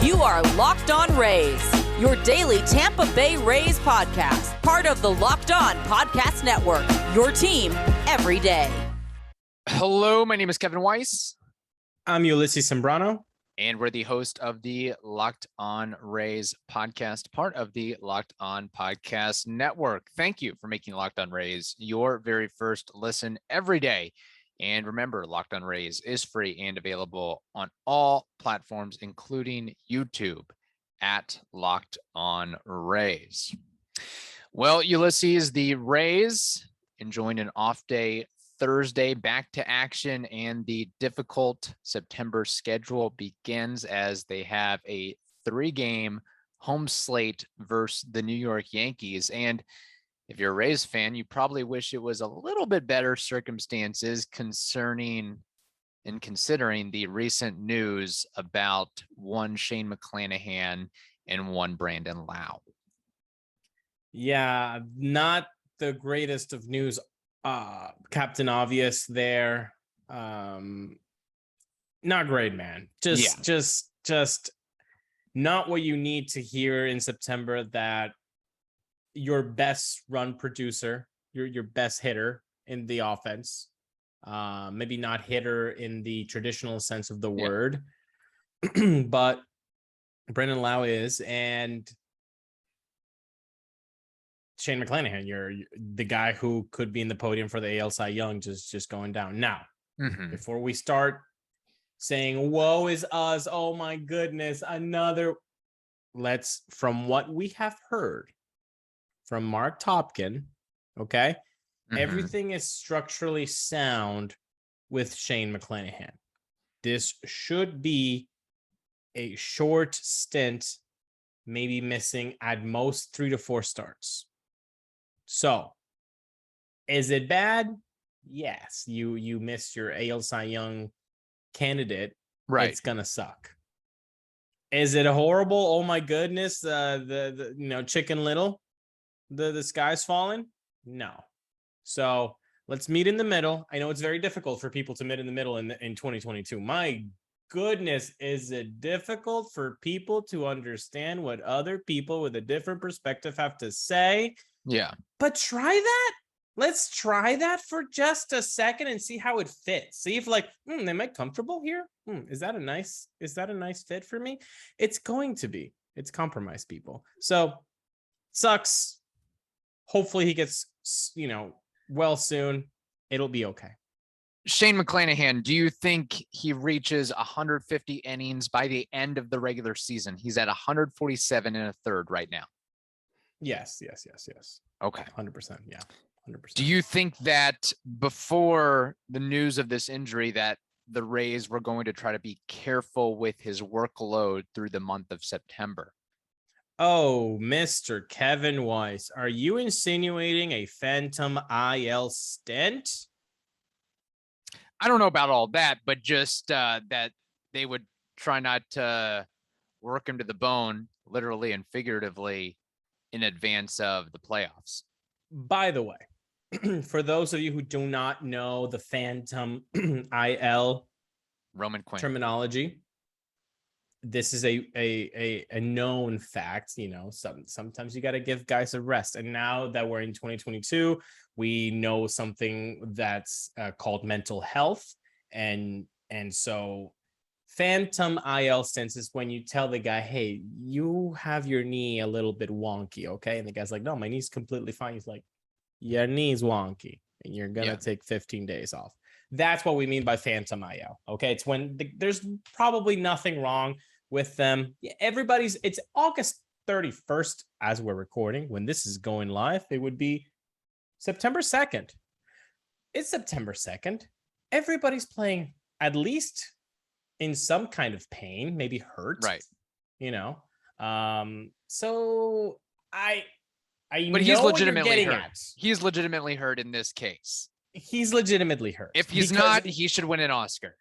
You are Locked On Rays, your daily Tampa Bay Rays podcast, part of the Locked On Podcast Network, your team every day. Hello, my name is Kevin Weiss. I'm Ulises Sambrano. And we're the host of the Locked On Rays podcast, part of the Locked On Podcast Network. Thank you for making Locked On Rays your very first listen every day. And remember, Locked On Rays is free and available on all platforms, including YouTube at Locked On Rays. Well, Ulises, the Rays enjoying an off day Thursday, back to action, and the difficult September schedule begins as they have a 3-game home slate versus the New York Yankees. And if you're a Rays fan, you probably wish it was a little bit better circumstances concerning and considering the recent news about one Shane McClanahan and one Brandon Lowe. Yeah, not the greatest of news. Captain Obvious there. Not great, man. Just not what you need to hear in September, that your best run producer, your best hitter in the offense, maybe not hitter in the traditional sense of the word, but Brandon Lowe is, and Shane McClanahan, you're the guy who could be in the podium for the AL Cy Young, just going down. Now, before we start saying, woe is us, oh my goodness, from what we have heard from Mark Topkin, okay, everything is structurally sound with Shane McClanahan. This should be a short stint, maybe missing at most 3 to 4 starts. So, is it bad? Yes. You missed your AL Cy Young candidate. Right. It's gonna suck. Is it horrible? Oh my goodness. The Chicken Little. The sky's falling? No. So let's meet in the middle. I know it's very difficult for people to meet in the middle in 2022. My goodness, is it difficult for people to understand what other people with a different perspective have to say? Yeah. But try that. Let's try that for just a second and see how it fits. See if am I comfortable here? Is that a nice fit for me? It's going to be. It's compromise, people. So sucks. Hopefully he gets, well soon. It'll be okay. Shane McClanahan, do you think he reaches 150 innings by the end of the regular season? He's at 147 and a third right now. Yes. Okay. 100%. Yeah. 100%. Do you think that before the news of this injury that the Rays were going to try to be careful with his workload through the month of September? Oh, Mr. Kevin Weiss, are you insinuating a phantom IL stint? I don't know about all that, but just that they would try not to work him to the bone, literally and figuratively, in advance of the playoffs. By the way, for those of you who do not know the phantom IL Roman Quinn terminology, this is a known fact. Sometimes you got to give guys a rest. And now that we're in 2022, we know something that's called mental health. And so phantom IL stance is when you tell the guy, hey, you have your knee a little bit wonky, okay? And the guy's like, no, my knee's completely fine. He's like, your knee's wonky, and you're going to take 15 days off. That's what we mean by phantom IL, okay? It's when there's probably nothing wrong with them. It's August 31st as we're recording. When this is going live, it would be September 2nd. It's September 2nd. Everybody's playing at least in some kind of pain, maybe hurt, right? So but he's legitimately hurt. He's legitimately hurt in this case. He's legitimately hurt. If he's not, he should win an Oscar.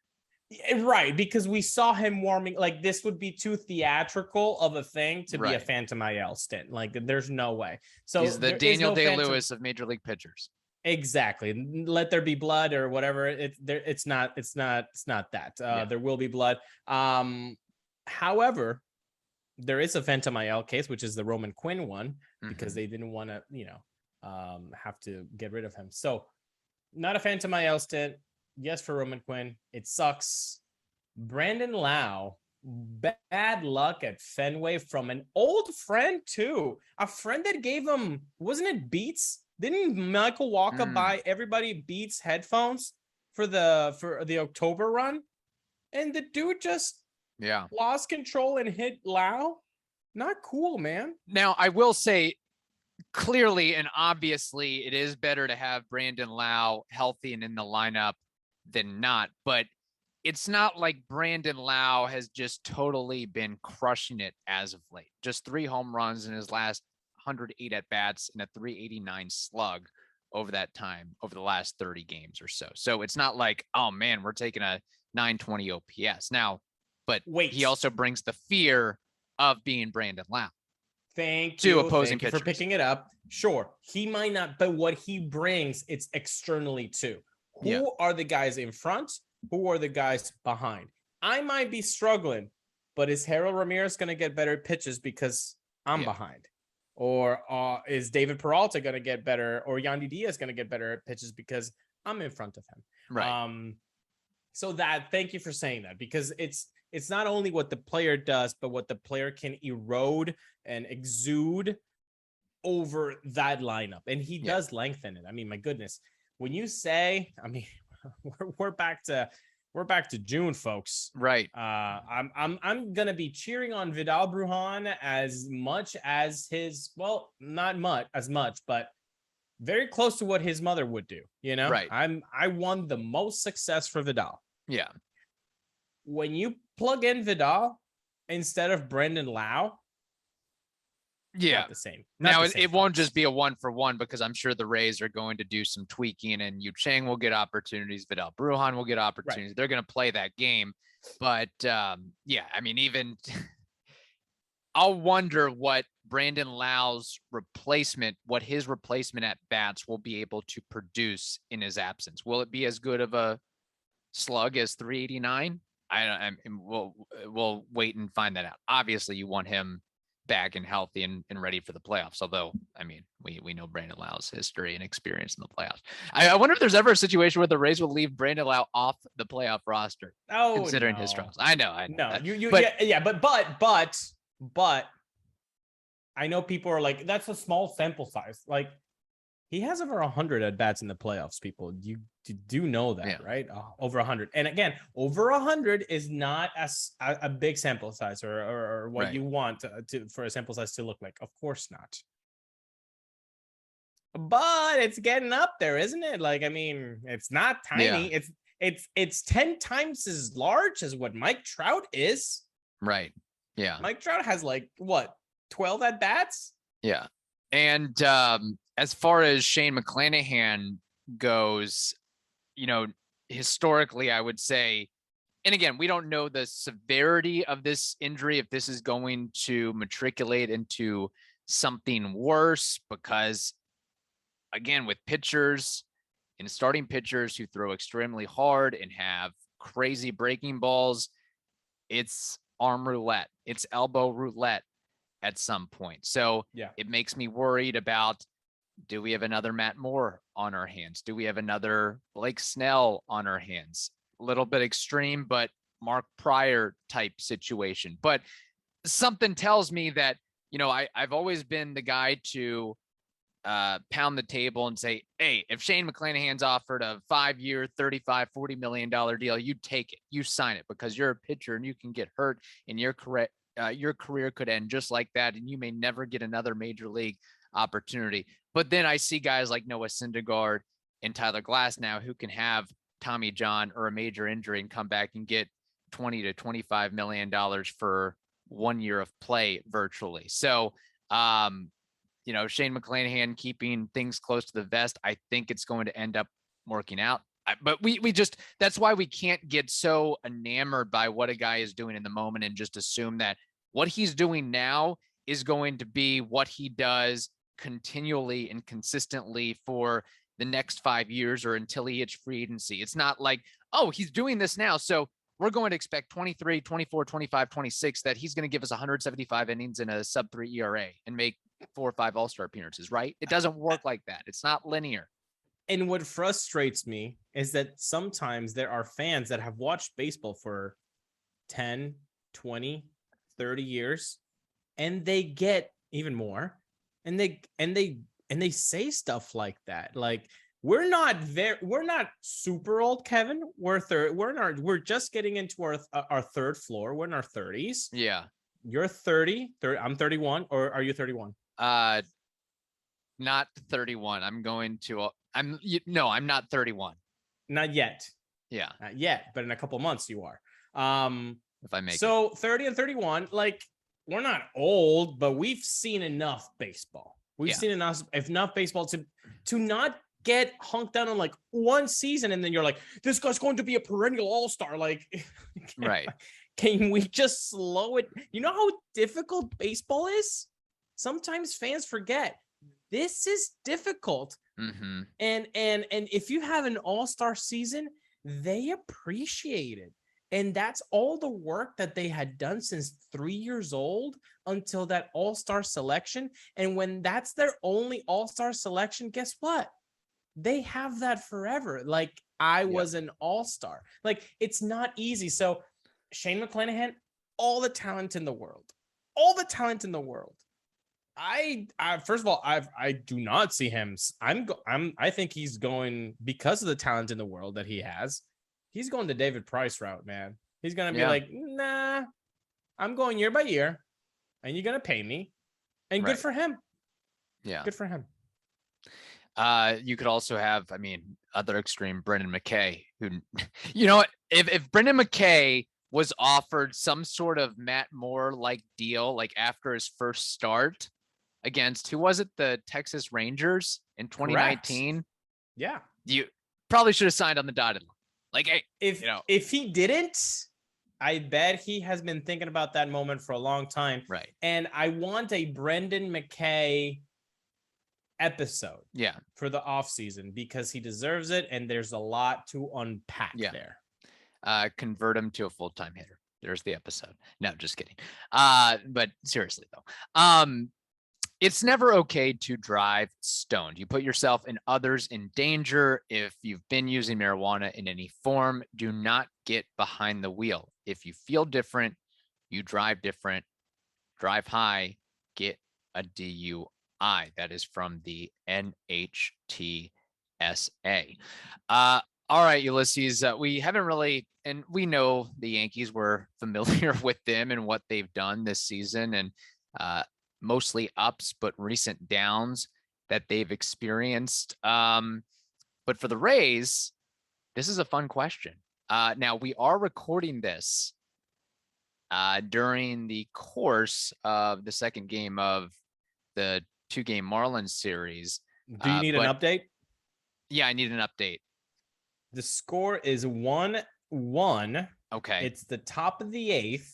Right, because we saw him warming. This would be too theatrical of a thing to be a phantom IL stint. There's no way. So he's the Daniel Day-Lewis of Major League pitchers. Exactly. Let there be blood or whatever. It's not that. There will be blood. However, There is a Phantom IL case, which is the Roman Quinn one, because Mhm. they didn't want to, have to get rid of him. So not a Phantom IL stint. Yes, for Roman Quinn. It sucks. Brandon Lowe, bad luck at Fenway from an old friend too. A friend that gave him, wasn't it Beats? Didn't Michael Walker buy everybody Beats headphones for the October run? And the dude just lost control and hit Lowe. Not cool, man. Now, I will say clearly and obviously it is better to have Brandon Lowe healthy and in the lineup than not, but it's not like Brandon Lowe has just totally been crushing it as of late. Just 3 home runs in his last 108 at bats and a 389 slug over that time, over the last 30 games or so. So it's not like, oh man, we're taking a 920 OPS now, but he also brings the fear of being Brandon Lowe. Thank you for picking it up. Sure, he might not, but what he brings, it's externally too. Who are the guys in front? Who are the guys behind? I might be struggling, but is Harold Ramirez going to get better pitches because I'm behind? Or is David Peralta going to get better? Or Yandy Diaz going to get better at pitches because I'm in front of him? Right. So thank you for saying that, because it's not only what the player does, but what the player can erode and exude over that lineup. And he does lengthen it. I mean, my goodness, when you say, I mean, we're back to June, folks. Right. I'm gonna be cheering on Vidal Brujan as much as not much as much, but very close to what his mother would do. Right. I want the most success for Vidal. Yeah. When you plug in Vidal instead of Brandon Lowe, not the same. Now, it won't just be a 1-for-1, because I'm sure the Rays are going to do some tweaking, and Yu Chang will get opportunities. Vidal Brujan will get opportunities. Right. They're going to play that game. But I mean, even I'll wonder what Brandon Lowe's replacement, what his replacement at bats will be able to produce in his absence. Will it be as good of a slug as 389? We'll wait and find that out. Obviously, you want him back and healthy and ready for the playoffs. Although, I mean, we know Brandon Lowe's history and experience in the playoffs. I wonder if there's ever a situation where the Rays will leave Brandon Lowe off the playoff roster, considering his struggles. I know. No, but I know people are like, that's a small sample size. Like, he has over 100 at bats in the playoffs. People, you do know that, right? Over 100, and again, over 100 is not a big sample size or what you want for a sample size to look like. Of course not. But it's getting up there, isn't it? Like, I mean, it's not tiny. It's 10 times as large as what Mike Trout is. Right. Yeah. Mike Trout has 12 at bats. Yeah. And as far as Shane McClanahan goes, historically, I would say, and again, we don't know the severity of this injury, if this is going to matriculate into something worse, because again, with pitchers and starting pitchers who throw extremely hard and have crazy breaking balls, it's arm roulette, it's elbow roulette at some point. So it makes me worried about, do we have another Matt Moore on our hands? Do we have another Blake Snell on our hands? A little bit extreme, but Mark Pryor type situation. But something tells me that, I've always been the guy to pound the table and say, hey, if Shane McClanahan's offered a 5-year, $35-40 million deal, you take it, you sign it, because you're a pitcher and you can get hurt and your career could end just like that, and you may never get another major league opportunity. But then I see guys like Noah Syndergaard and Tyler Glass now who can have Tommy John or a major injury and come back and get $20 to $25 million for 1 year of play virtually. So, Shane McClanahan keeping things close to the vest, I think it's going to end up working out. But that's why we can't get so enamored by what a guy is doing in the moment and just assume that what he's doing now is going to be what he does continually and consistently for the next 5 years or until he hits free agency. It's not like, oh, he's doing this now, so we're going to expect 23, 24, 25, 26, that he's going to give us 175 innings in a sub-3 ERA and make 4 or 5 All-Star appearances, right? It doesn't work like that. It's not linear. And what frustrates me is that sometimes there are fans that have watched baseball for 10, 20, 30 years, and they get even more, and they say stuff like that. Like, we're not super old, Kevin. We're just getting into our third floor. We're in our 30s. Yeah. You're 30. I'm 31, or are you 31? Not 31. I'm not 31. Not yet. Yeah. Not yet, but in a couple months you are. If I make so 30 and 31, like, we're not old, but we've seen enough baseball. We've seen enough baseball to not get hunked down on like one season, and then you're like, this guy's going to be a perennial all-star. Like, right. Can we just slow it? You know how difficult baseball is? Sometimes fans forget this is difficult. Mm-hmm. And if you have an all-star season, they appreciate it. And that's all the work that they had done since 3 years old until that all-star selection. And when that's their only all-star selection, guess what? They have that forever. Like, I was an all-star. Like, it's not easy. So Shane McClanahan, all the talent in the world. I first of all, I do not see him. I think he's going, because of the talent in the world that he has, he's going the David Price route, man. He's going to be like, nah, I'm going year by year, and you're going to pay me. And good for him. Yeah. Good for him. You could also have, other extreme, Brendan McKay, who, you know what, if Brendan McKay was offered some sort of Matt Moore like deal, like after his first start against, who was it, the Texas Rangers in 2019? Correct. Yeah. You probably should have signed on the dotted line. Like, hey, if he didn't, I bet he has been thinking about that moment for a long time. Right. And I want a Brendan McKay episode for the off season, because he deserves it, and there's a lot to unpack there. Convert him to a full-time hitter. There's the episode. No, just kidding. But seriously though, it's never okay to drive stoned. You put yourself and others in danger. If you've been using marijuana in any form, do not get behind the wheel. If you feel different, you drive different, drive high, get a DUI. That is from the NHTSA. All right, Ulises, we haven't really, and we know the Yankees, were familiar with them and what they've done this season, and mostly ups, but recent downs that they've experienced. But for the Rays, this is a fun question. Now, we are recording this during the course of the second game of the 2-game Marlins series. Do you need an update? Yeah, I need an update. The score is 1-1. Okay. It's the top of the 8th.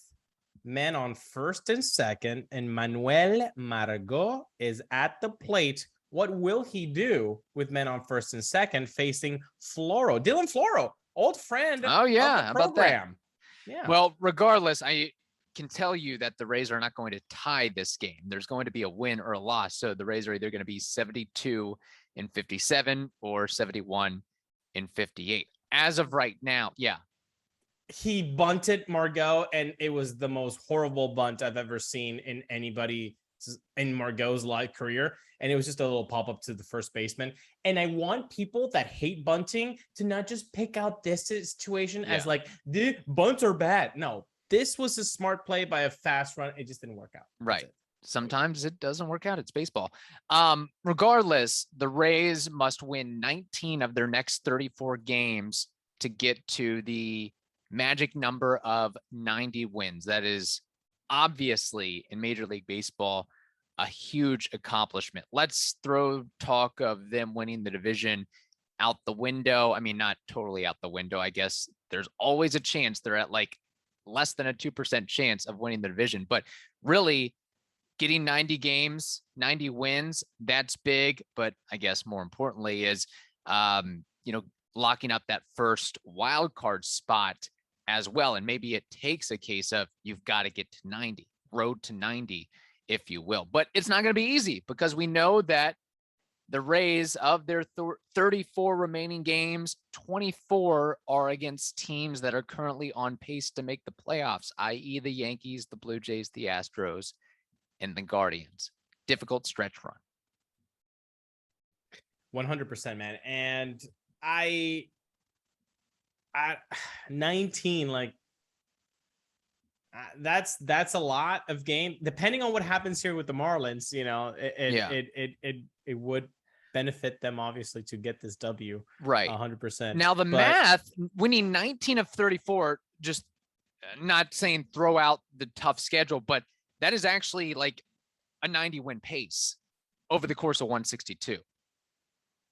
Men on first and second, and Manuel Margot is at the plate. What will he do with men on first and second facing Dylan Floro, old friend of the program? How about that? Yeah. Well, regardless, I can tell you that the Rays are not going to tie this game. There's going to be a win or a loss. So the Rays are either going to be 72-57 or 71-58. As of right now, he bunted Margot, and it was the most horrible bunt I've ever seen in anybody in Margot's life career. And it was just a little pop-up to the first baseman. And I want people that hate bunting to not just pick out this situation as like, the bunts are bad. No, this was a smart play by a fast run. It just didn't work out. Right. Sometimes it doesn't work out. It's baseball. Regardless, the Rays must win 19 of their next 34 games to get to the magic number of 90 wins. That is obviously, in Major League Baseball, a huge accomplishment. Let's throw talk of them winning the division out the window. I mean, not totally out the window. I guess there's always a chance. They're at like less than a 2% chance of winning the division, but really getting 90 games, 90 wins, that's big. But I guess more importantly is, locking up that first wild card spot as well. And maybe it takes a case of you've got to get to 90, road to 90, if you will. But it's not going to be easy because we know that the Rays, of their 34 remaining games, 24 are against teams that are currently on pace to make the playoffs, i.e. the Yankees, the Blue Jays, the Astros, and the Guardians. Difficult stretch run. 100%, man. And I 19, like, that's a lot of game. Depending on what happens here with the Marlins, you know, it would benefit them obviously to get this W. Right. 100%. Now the math, winning 19 of 34, just not saying throw out the tough schedule, but that is actually like a 90 win pace over the course of 162.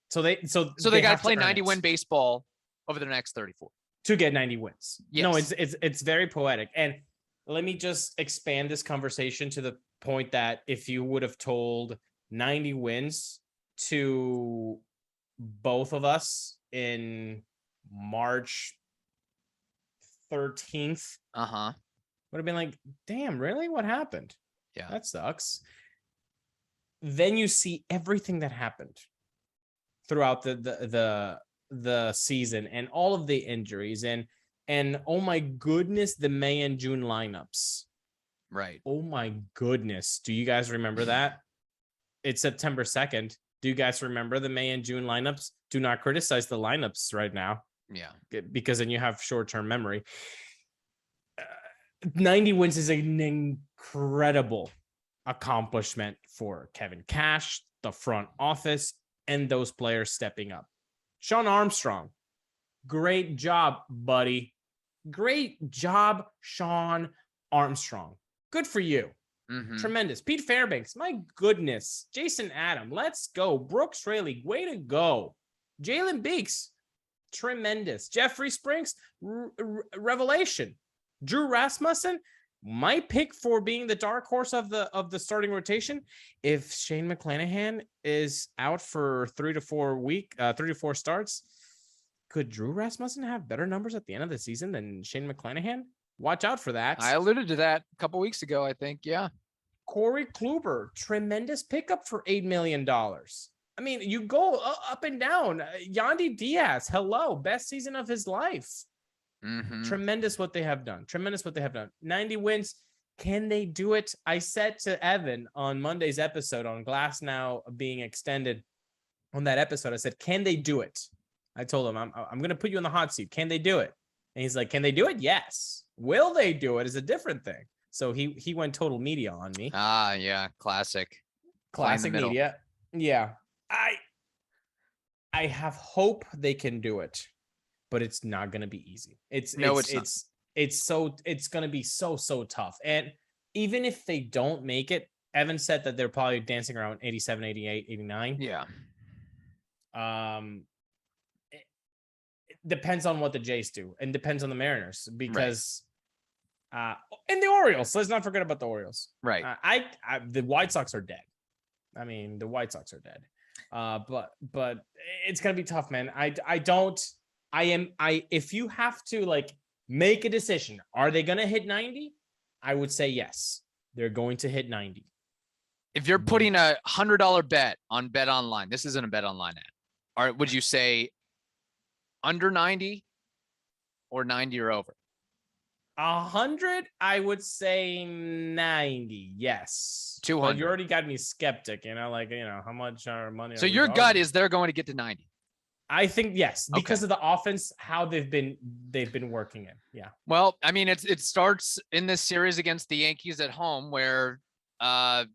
So they got to play 90 win baseball over the next 34 to get 90 wins. Yes. No, it's very poetic. And let me just expand this conversation to the point that if you would have told 90 wins to both of us in March 13th, would have been like, damn, really? What happened? Yeah, that sucks. Then you see everything that happened throughout the season and all of the injuries and oh my goodness, the May and June lineups. Right. Oh my goodness. Do you guys remember that? It's September 2nd. Do you guys remember the May and June lineups? Do not criticize the lineups right now. Yeah. Because then you have short-term memory. 90 wins is an incredible accomplishment for Kevin Cash, the front office, and those players stepping up. Sean Armstrong, great job, buddy. Great job, Sean Armstrong. Good for you. Mm-hmm. Tremendous. Pete Fairbanks, my goodness. Jason Adam, let's go. Brooks Raley, way to go. Jalen Beeks, tremendous. Jeffrey Springs, revelation. Drew Rasmussen, my pick for being the dark horse of the starting rotation. If Shane McClanahan is out for 3 to 4 starts, could Drew Rasmussen have better numbers at the end of the season than Shane McClanahan? Watch out for that. I alluded to that a couple weeks ago, I think. Yeah. Corey Kluber, tremendous pickup for $8 million. I mean, you go up and down. Yandy Diaz, hello, best season of his life. Mm-hmm. Tremendous what they have done. 90 wins. Can they do it? I said to Evan on Monday's episode on Glass Now being extended on that episode, I said, can they do it? I told him, I'm going to put you in the hot seat. Can they do it? And he's like, can they do it? Yes. Will they do it is a different thing. So he went total media on me. Yeah. Classic Media. Yeah. I have hope they can do it, but it's not going to be easy. It's going to be so tough. And even if they don't make it, Evan said that they're probably dancing around 87, 88, 89. Yeah. It depends on what the Jays do and depends on the Mariners because and the Orioles. Let's not forget about the Orioles. Right. The White Sox are dead. I mean, the White Sox are dead. But it's going to be tough, man. If you have to like make a decision, are they going to hit 90? I would say yes, they're going to hit 90. If you're putting $100 bet on Bet Online, this isn't a Bet Online ad. Or would you say under 90 or 90 or over? 100, I would say 90. Yes. 200. But you already got me skeptic, how much our money. So your gut is they're going to get to 90. I think yes, because of the offense, how they've been working it. Yeah. Well, I mean, it starts in this series against the Yankees at home where, it'd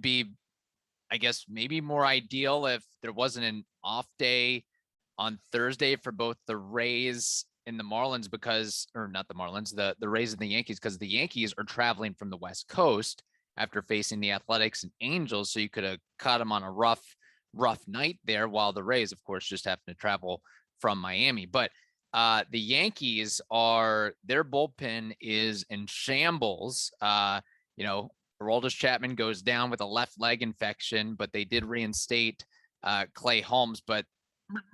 be, I guess, maybe more ideal if there wasn't an off day on Thursday for both the Rays and the Marlins not the Marlins, the Rays and the Yankees, because the Yankees are traveling from the West Coast after facing the Athletics and Angels. So you could have caught them on a rough night there, while the Rays, of course, just happen to travel from Miami. But the Yankees their bullpen is in shambles. Aroldis Chapman goes down with a left leg infection, but they did reinstate Clay Holmes. But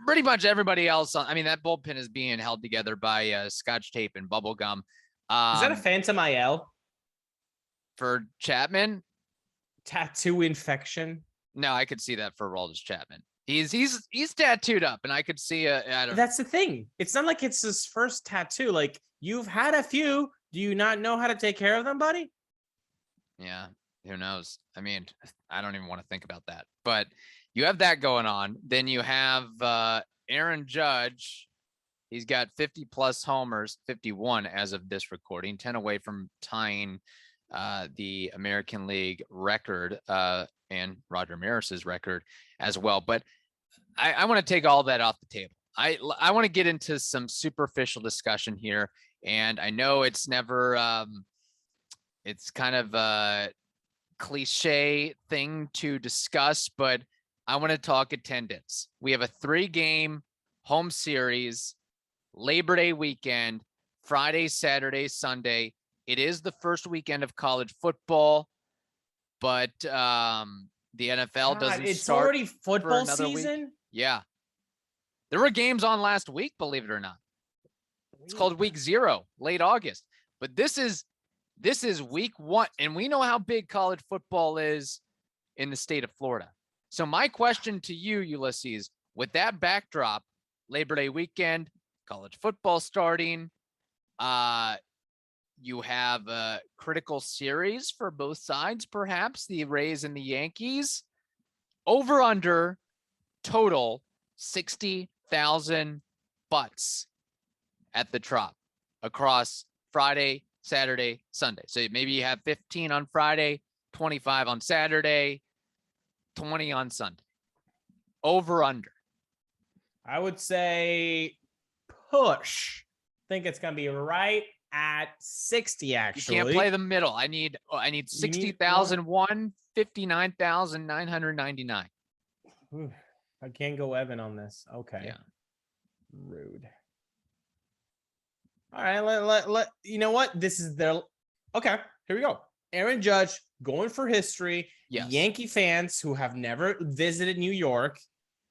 pretty much everybody else. I mean, that bullpen is being held together by Scotch tape and bubble gum. Is that a phantom IL for Chapman? Tattoo infection? No, I could see that for Aroldis Chapman. He's tattooed up, and I could see That's the thing. It's not like it's his first tattoo. Like, you've had a few. Do you not know how to take care of them, buddy? Yeah, who knows? I mean, I don't even want to think about that. But you have that going on. Then you have Aaron Judge. He's got 50 plus homers, 51 as of this recording, 10 away from tying the American League record and Roger Maris's record as well. But I want to take all that off the table. I want to get into some superficial discussion here. And I know it's never it's kind of a cliche thing to discuss, but I want to talk attendance. We have a 3-game home series, Labor Day weekend, Friday, Saturday, Sunday. It is the first weekend of college football, but the NFL doesn't it's start. already football season. Week? Yeah. There were games on last week, believe it or not. It's called week 0, late August. But this is week 1, and we know how big college football is in the state of Florida. So my question to you, Ulises, with that backdrop, Labor Day weekend, college football starting, you have a critical series for both sides, perhaps the Rays and the Yankees. Over under total 60,000 butts at the Trop across Friday, Saturday, Sunday. So maybe you have 15 on Friday, 25 on Saturday, 20 on Sunday. Over under. I would say push. Think it's going to be right at 60, actually. You can't play the middle. I need 60,001, 59,999. I can't go Evan on this. Okay. Yeah. Rude. All right, let you know what? This is their okay. Here we go. Aaron Judge going for history. Yes. Yankee fans who have never visited New York,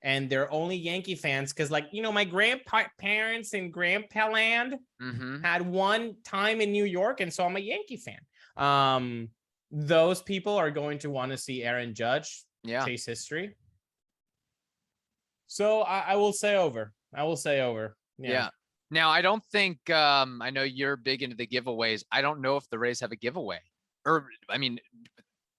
and they're only Yankee fans because, like, my grandparents in Grandpa Land had one time in New York, and so I'm a Yankee fan. Those people are going to want to see Aaron Judge chase history. So I will say over. Yeah. Now, I don't think I know you're big into the giveaways. I don't know if the Rays have a giveaway, or I mean,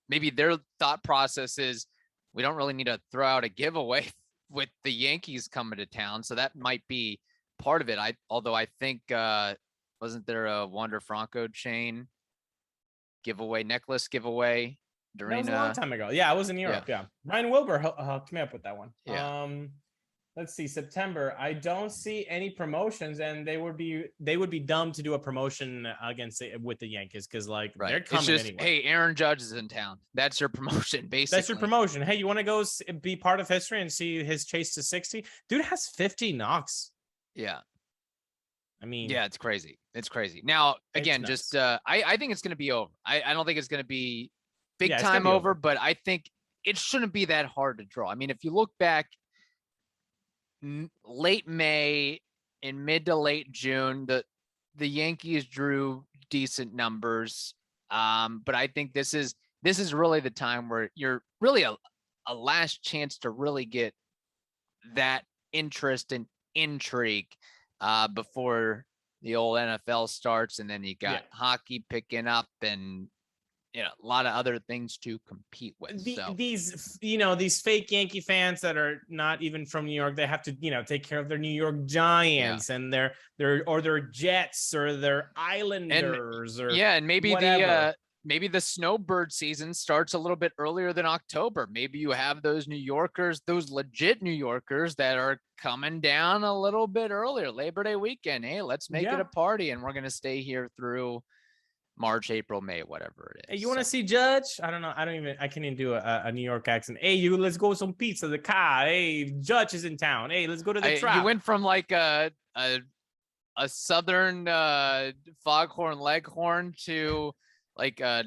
maybe their thought process is we don't really need to throw out a giveaway with the Yankees coming to town. So that might be part of it. Although I think wasn't there a Wander Franco chain necklace giveaway during that was a long time ago. Yeah, I was in Europe. Yeah. Ryan Wilbur hooked me up with that one. Yeah. Let's see, September. I don't see any promotions, and they would be dumb to do a promotion with the Yankees because they're coming anyway. Hey, Aaron Judge is in town. That's your promotion, basically. That's your promotion. Hey, you want to go be part of history and see his chase to 60? Dude has 50 knocks. Yeah. I mean, yeah, it's crazy. It's crazy. Now, again, just I think it's going to be over. I don't think it's going to be big time over, but I think it shouldn't be that hard to draw. I mean, if you look back late May and mid to late June, the Yankees drew decent numbers. But I think this is really the time where you're really a last chance to really get that interest and intrigue before the old NFL starts. And then you got hockey picking up and a lot of other things to compete with. These fake Yankee fans that are not even from New York, they have to, take care of their New York Giants and their Jets or their Islanders and maybe whatever. Maybe the snowbird season starts a little bit earlier than October. Maybe you have those New Yorkers, those legit New Yorkers that are coming down a little bit earlier, Labor Day weekend. Hey, let's make it a party, and we're going to stay here through March, April, May, whatever it is. Hey, you want to see Judge? I don't know. I can't even do a New York accent. Hey, let's go some pizza. The car. Hey, Judge is in town. Hey, let's go to the Trop. You went from like a southern foghorn leghorn to like a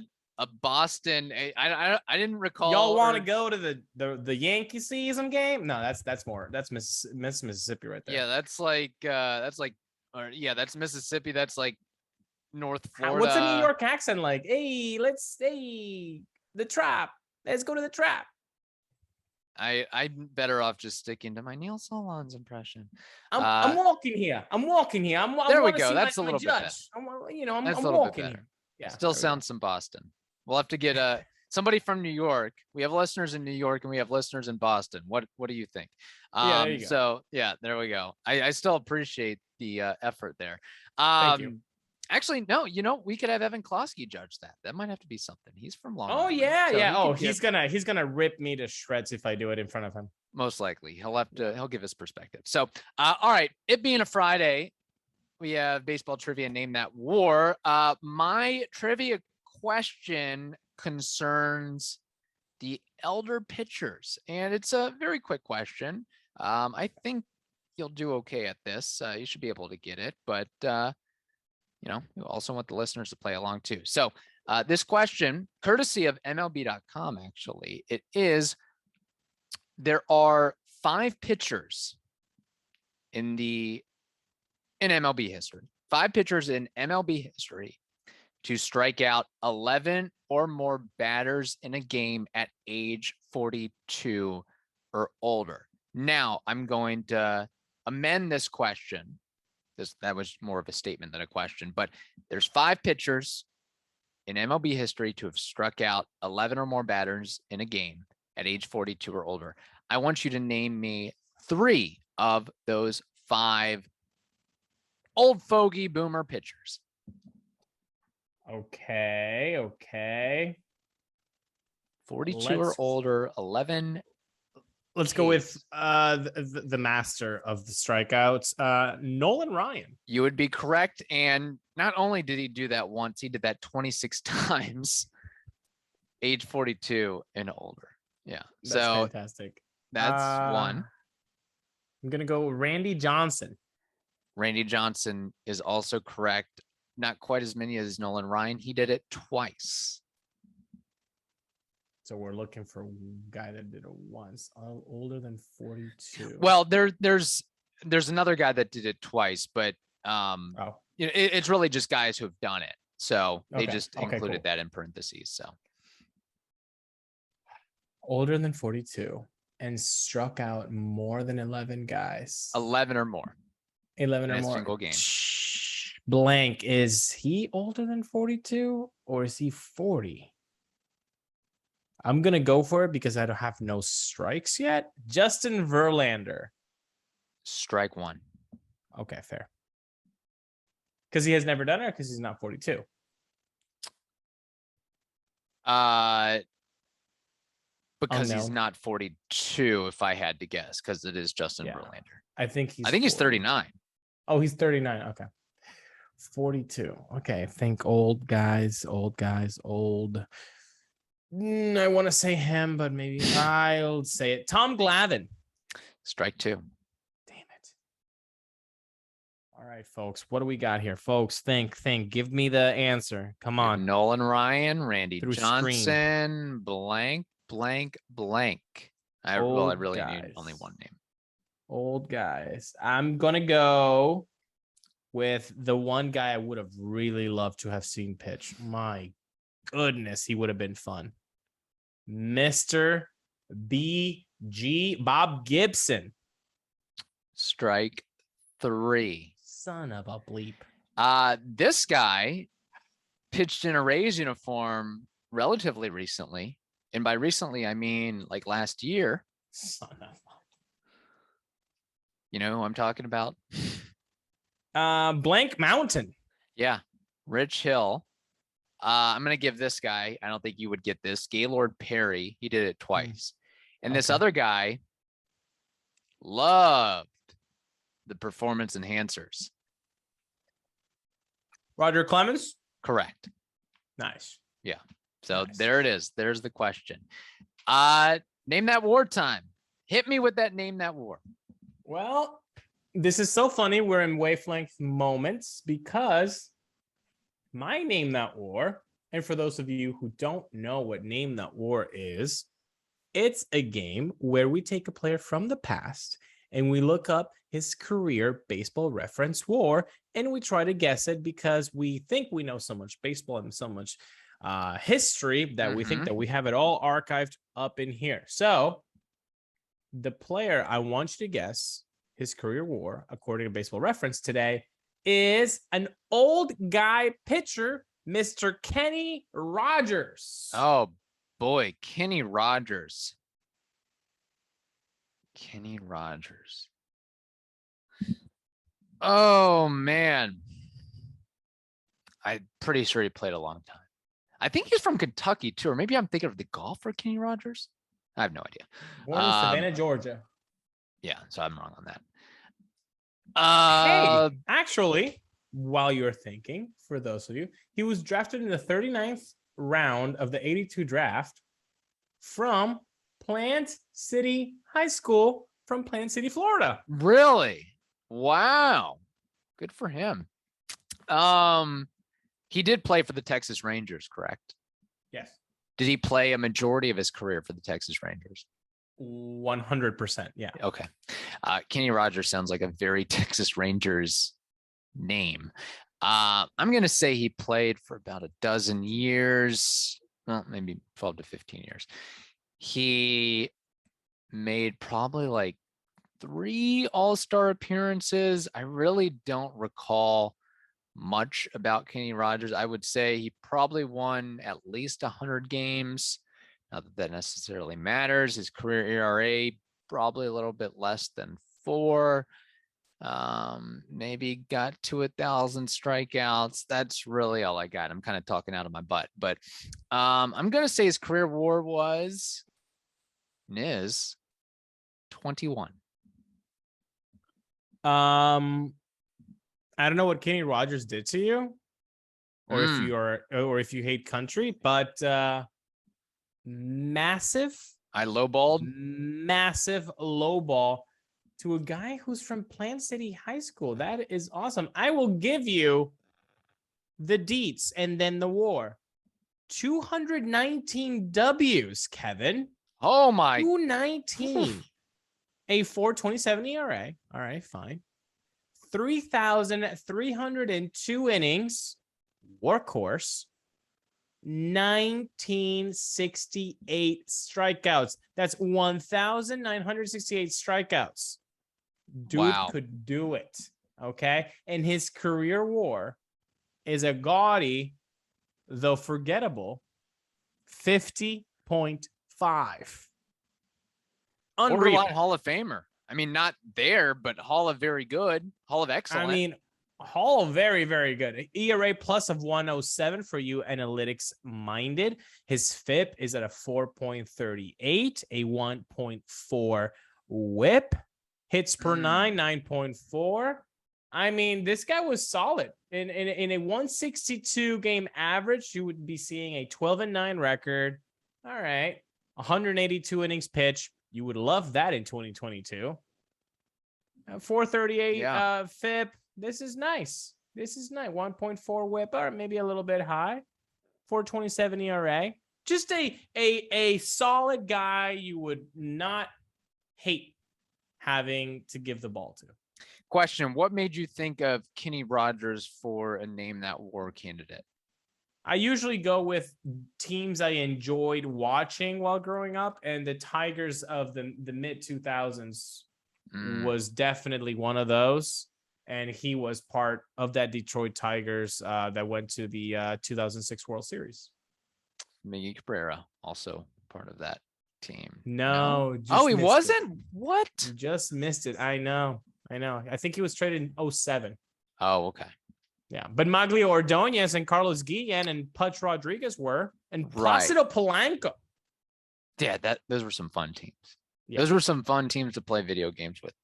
Boston. I didn't recall. Y'all want to go to the Yankee season game? No, that's Mississippi right there. Yeah, that's like that's Mississippi. That's like North Florida. What's a New York accent like? Hey, the Trop. Let's go to the Trop. I'm better off just sticking to my Neil Solondz impression. I'm walking here. There we go. That's a little bit better. I'm walking here. Yeah. Still sounds some Boston. We'll have to get somebody from New York. We have listeners in New York and we have listeners in Boston. What do you think? Yeah, there you go. So yeah, there we go. I still appreciate the effort there. Thank you. Actually, no, we could have Evan Klosky judge that. That might have to be something. He's from Long Island. Oh yeah, so yeah. He's gonna rip me to shreds if I do it in front of him. Most likely. He'll give his perspective. So all right. It being a Friday, we have baseball trivia, Name That War. My trivia question concerns the elder pitchers, and it's a very quick question. I think you'll do okay at this. You should be able to get it, but we also want the listeners to play along too. So this question, courtesy of MLB.com, actually, it is: there are 5 pitchers in MLB history, 5 pitchers in MLB history to strike out 11 or more batters in a game at age 42 or older. Now, I'm going to amend this question. That was more of a statement than a question, but there's 5 pitchers in MLB history to have struck out 11 or more batters in a game at age 42 or older. I want you to name me 3 of those 5 old fogey boomer pitchers. Okay. 42 or older, 11. Let's go with the master of the strikeouts, Nolan Ryan. You would be correct. And not only did he do that once, he did that 26 times, age 42 and older. Yeah. That's so fantastic. That's one. I'm going to go Randy Johnson. Randy Johnson is also correct. Not quite as many as Nolan Ryan. He did it twice. So we're looking for a guy that did it once, older than 42. Well, there's another guy that did it twice, but it's really just guys who have done it. So they just included that in parentheses. So older than 42 and struck out more than 11 guys. 11 or more. 11 or in a more. Single game. Blank. Is he older than 42 or is he 40? I'm going to go for it because I don't have no strikes yet. Justin Verlander. Strike 1. Okay, fair. Because he has never done it or because he's not 42? Because he's not 42, if I had to guess, because it is Justin Verlander. I think he's 39. Oh, he's 39. Okay. 42. Okay. Think old guys. I want to say him, but maybe I'll say it. Tom Glavine. Strike 2. Damn it. All right, folks. What do we got here? Folks, think. Give me the answer. Come on. Nolan Ryan, Randy Johnson, screen. blank. I really need only one name. Old guys. I'm going to go with the one guy I would have really loved to have seen pitch. My goodness, he would have been fun. Mr. BG, Bob Gibson. Strike 3. Son of a bleep. This guy pitched in a Rays uniform relatively recently. And by recently, I mean like last year. Son of a... You know who I'm talking about? Blank Mountain. Yeah. Rich Hill. I'm going to give this guy, I don't think you would get this, Gaylord Perry. He did it twice. And this other guy loved the performance enhancers. Roger Clemens? Correct. Nice. Yeah. So there it is. There's the question. Name that war time. Hit me with that name that war. Well, this is so funny. We're in wavelength moments because my name that war And for those of you who don't know what Name That War is, it's a game where we take a player from the past and we look up his career baseball reference WAR and we try to guess it because we think we know so much baseball and so much history that we think that we have it all archived up in here. So the player I want you to guess his career WAR, according to Baseball Reference today, is an old guy pitcher, Mr. Kenny Rogers. Oh boy, Kenny Rogers. Kenny Rogers. Oh man. I'm pretty sure he played a long time. I think he's from Kentucky too, or maybe I'm thinking of the golfer Kenny Rogers. I have no idea. Born in Savannah, Georgia. Yeah, so I'm wrong on that. Hey, actually, while you're thinking, for those of you, he was drafted in the 39th round of the 82 draft from Plant City High School from Plant City, Florida. Really? Wow. Good for him. He did play for the Texas Rangers, correct? Yes. Did he play a majority of his career for the Texas Rangers? 100%. Yeah. Okay. Kenny Rogers sounds like a very Texas Rangers name. I'm going to say he played for about a dozen years, well, maybe 12 to 15 years. He made probably like 3 All-Star appearances. I really don't recall much about Kenny Rogers. I would say he probably won at least 100 games. Not that that necessarily matters. His career ERA, probably a little bit less than 4. Maybe got to 1,000 strikeouts. That's really all I got. I'm kind of talking out of my butt, but I'm going to say his career WAR was 21. I don't know what Kenny Rogers did to you, or if you hate country, but massive low ball to a guy who's from Plant City High School. That is awesome. I will give you the deets and then the WAR. 219 W's, Kevin. Oh my. 219. A 4.27 ERA. All right, fine. 3,302 innings, workhorse, 1968 strikeouts. That's 1,968 strikeouts. Dude could do it. Okay. And his career WAR is a gaudy, though forgettable, 50.5. Unreal. Borderline Hall of Famer. I mean, not there, but Hall of very good. Hall of excellent. I mean, Hall of very, very good. ERA plus of 107 for you analytics minded. His FIP is at a 4.38, a 1.4 whip. Hits per 9.4. I mean, this guy was solid. In a 162 game average, you would be seeing a 12-9 record. All right. 182 innings pitch. You would love that in 2022. 438 FIP. This is nice. 1.4 whip, or maybe a little bit high. 4.27 ERA. Just a solid guy you would not hate having to give the ball to. Question: what made you think of Kenny Rogers for a Name That WAR candidate? I usually go with teams I enjoyed watching while growing up, and the Tigers of the mid 2000s was definitely one of those. And he was part of that Detroit Tigers that went to the 2006 World Series. Miggy Cabrera, also part of that team. No. Oh, he wasn't? What? You just missed it. I know. I think he was traded in 2007. Oh, okay. Yeah, but Maglio Ordonez and Carlos Guillen and Pudge Rodriguez were, and Placido Polanco. Yeah, those were some fun teams. Yeah. Those were some fun teams to play video games with.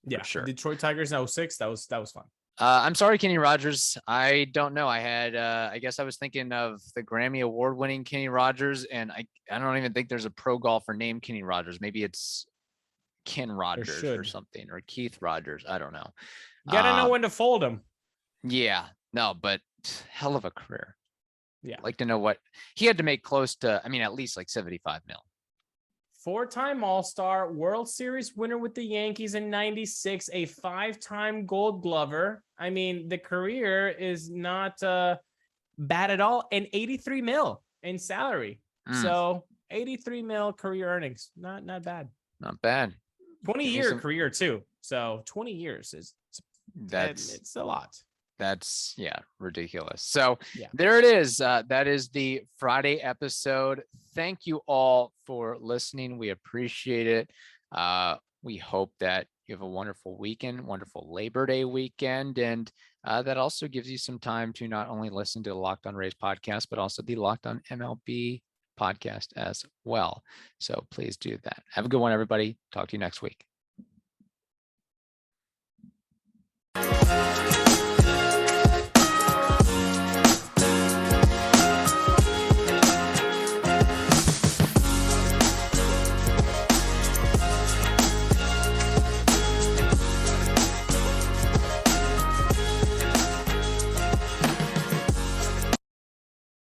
Yeah, for sure. Detroit Tigers in 2006. That was fun. I'm sorry, Kenny Rogers. I don't know. I had, I guess I was thinking of the Grammy Award-winning Kenny Rogers, and I don't even think there's a pro golfer named Kenny Rogers. Maybe it's Ken Rogers or something, or Keith Rogers. I don't know. You gotta know when to fold them. Yeah, no, but hell of a career. Yeah. Like to know what he had to make close to, I mean, at least like 75 mil. 4-time All-Star, World Series winner with the Yankees in 96, a 5-time Gold Glover. I mean, the career is not bad at all, and 83 mil in salary. So 83 mil career earnings, not bad. Not bad. 20-year career too. So 20 years it's a lot. That's ridiculous. So Yeah. there it is. That is the Friday episode. Thank you all for listening. We appreciate it. We hope that you have a wonderful weekend, wonderful Labor Day weekend. And that also gives you some time to not only listen to the Locked On Rays podcast, but also the Locked On MLB podcast as well. So please do that. Have a good one, everybody. Talk to you next week.